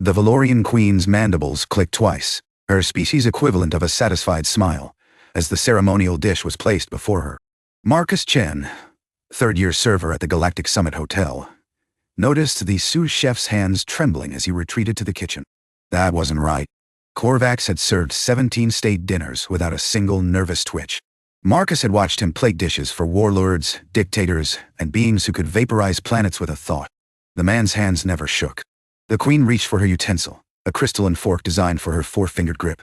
The Velorian Queen's mandibles clicked twice, her species equivalent of a satisfied smile, as the ceremonial dish was placed before her. Marcus Chen, third-year server at the Galactic Summit Hotel, noticed the sous chef's hands trembling as he retreated to the kitchen. That wasn't right. Korvax had served 17 state dinners without a single nervous twitch. Marcus had watched him plate dishes for warlords, dictators, and beings who could vaporize planets with a thought. The man's hands never shook. The Queen reached for her utensil, a crystalline fork designed for her four-fingered grip.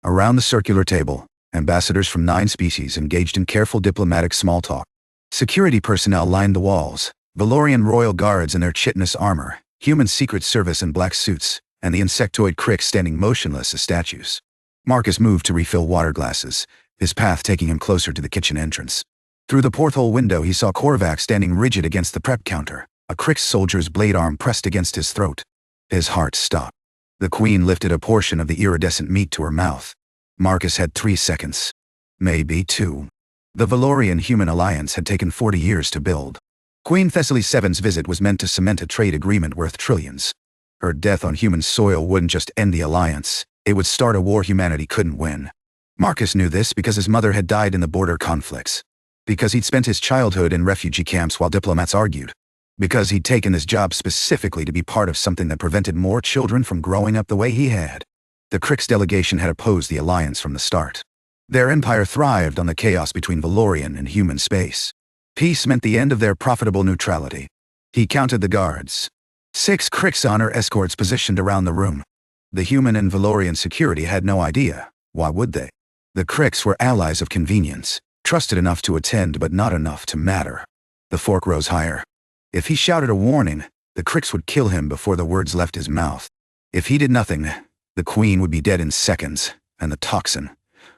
Around the circular table, ambassadors from 9 species engaged in careful diplomatic small talk. Security personnel lined the walls, Velorian royal guards in their chitinous armor, human secret service in black suits, and the insectoid Krix standing motionless as statues. Marcus moved to refill water glasses, his path taking him closer to the kitchen entrance. Through the porthole window he saw Korvax standing rigid against the prep counter, a Krix soldier's blade arm pressed against his throat. His heart stopped. The Queen lifted a portion of the iridescent meat to her mouth. Marcus had 3 seconds. Maybe 2. The Velorian-Human Alliance had taken 40 years to build. Queen Thessaly VII's visit was meant to cement a trade agreement worth trillions. Her death on human soil wouldn't just end the alliance, it would start a war humanity couldn't win. Marcus knew this because his mother had died in the border conflicts. Because he'd spent his childhood in refugee camps while diplomats argued. Because he'd taken this job specifically to be part of something that prevented more children from growing up the way he had. The Krix delegation had opposed the alliance from the start. Their empire thrived on the chaos between Velorian and human space. Peace meant the end of their profitable neutrality. He counted the guards. 6 Krix honor escorts positioned around the room. The human and Velorian security had no idea. Why would they? The Krix were allies of convenience, trusted enough to attend but not enough to matter. The fork rose higher. If he shouted a warning, the Krix would kill him before the words left his mouth. If he did nothing, the Queen would be dead in seconds, and the toxin,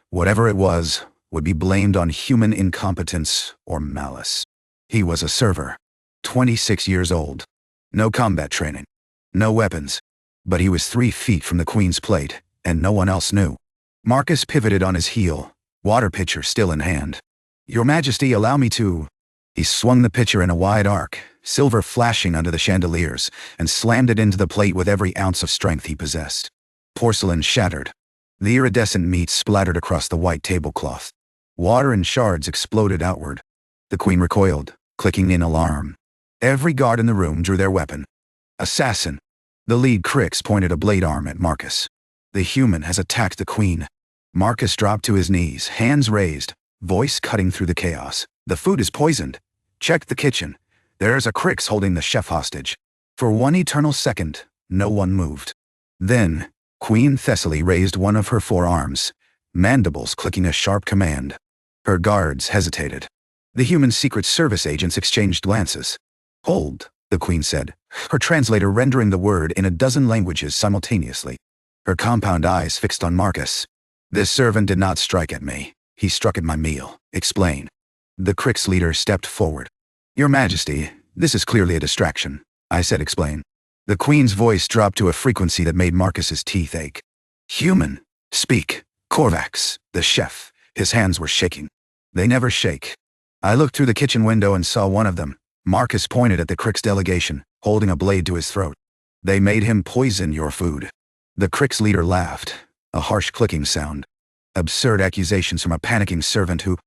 whatever it was, would be blamed on human incompetence or malice. He was a server, 26 years old. No combat training. No weapons. But he was 3 feet from the Queen's plate, and no one else knew. Marcus pivoted on his heel, water pitcher still in hand. "Your Majesty, allow me to..." He swung the pitcher in a wide arc, silver flashing under the chandeliers, and slammed it into the plate with every ounce of strength he possessed. Porcelain shattered. The iridescent meat splattered across the white tablecloth. Water and shards exploded outward. The Queen recoiled, clicking in alarm. Every guard in the room drew their weapon. "Assassin!" The lead Krix pointed a blade arm at Marcus. "The human has attacked the Queen." Marcus dropped to his knees, hands raised, voice cutting through the chaos. "The food is poisoned. Check the kitchen. There's a Krix holding the chef hostage." For 1 eternal second, no one moved. Then, Queen Thessaly raised one of her 4 arms, mandibles clicking a sharp command. Her guards hesitated. The human secret service agents exchanged glances. "Hold," the Queen said, her translator rendering the word in a dozen languages simultaneously. Her compound eyes fixed on Marcus. "This servant did not strike at me. He struck at my meal. Explain." The Krix leader stepped forward. "Your Majesty, this is clearly a distraction," I said. "Explain." The Queen's voice dropped to a frequency that made Marcus's teeth ache. "Human, speak." Korvax, the chef, his hands were shaking. "They never shake." I looked through the kitchen window and saw one of them. Marcus pointed at the Krix delegation, holding a blade to his throat. "They made him poison your food." The Krix leader laughed, a harsh clicking sound. Absurd accusations from a panicking servant who...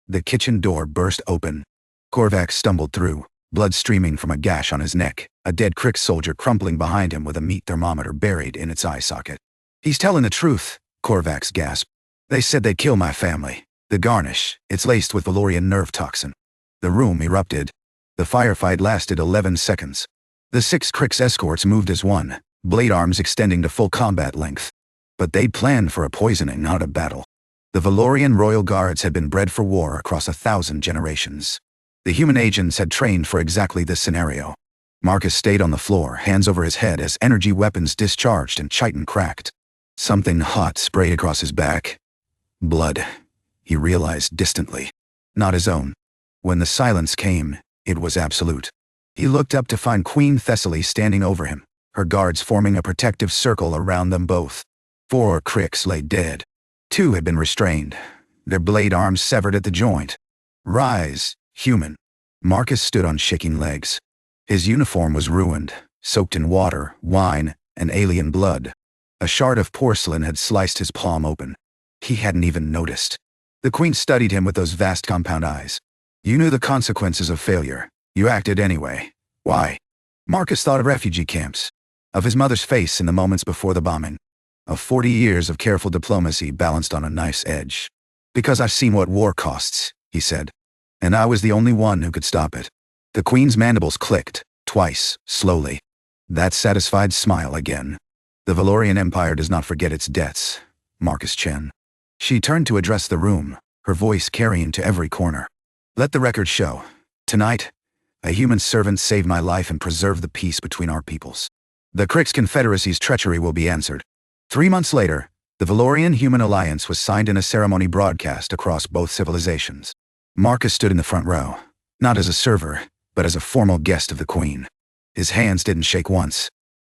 The kitchen door burst open. Korvax stumbled through, blood streaming from a gash on his neck, a dead Krix soldier crumpling behind him with a meat thermometer buried in its eye socket. "He's telling the truth," Korvax gasped. "They said they'd kill my family. The garnish, it's laced with Velorian nerve toxin." The room erupted. The firefight lasted 11 seconds. The 6 Krix escorts moved as one, blade arms extending to full combat length. But they'd planned for a poisoning, not a battle. The Velorian royal guards had been bred for war across 1,000 generations. The human agents had trained for exactly this scenario. Marcus stayed on the floor, hands over his head as energy weapons discharged and chitin cracked. Something hot sprayed across his back. Blood, he realized distantly. Not his own. When the silence came, it was absolute. He looked up to find Queen Thessaly standing over him, her guards forming a protective circle around them both. 4 Krix lay dead. 2 had been restrained, their blade arms severed at the joint. "Rise, human." Marcus stood on shaking legs. His uniform was ruined, soaked in water, wine, and alien blood. A shard of porcelain had sliced his palm open. He hadn't even noticed. The Queen studied him with those vast compound eyes. You knew the consequences of failure. You acted anyway. Why? Marcus thought of refugee camps, of his mother's face in the moments before the bombing, of 40 years of careful diplomacy balanced on a knife's edge. Because I've seen what war costs, he said. And I was the only one who could stop it. The Queen's mandibles clicked, twice, slowly. That satisfied smile again. The Velorian Empire does not forget its debts, Marcus Chen. She turned to address the room, her voice carrying to every corner. Let the record show. Tonight, a human servant saved my life and preserved the peace between our peoples. The Krix Confederacy's treachery will be answered. 3 months later, the Velorian-Human Alliance was signed in a ceremony broadcast across both civilizations. Marcus stood in the front row, not as a server, but as a formal guest of the Queen. His hands didn't shake once.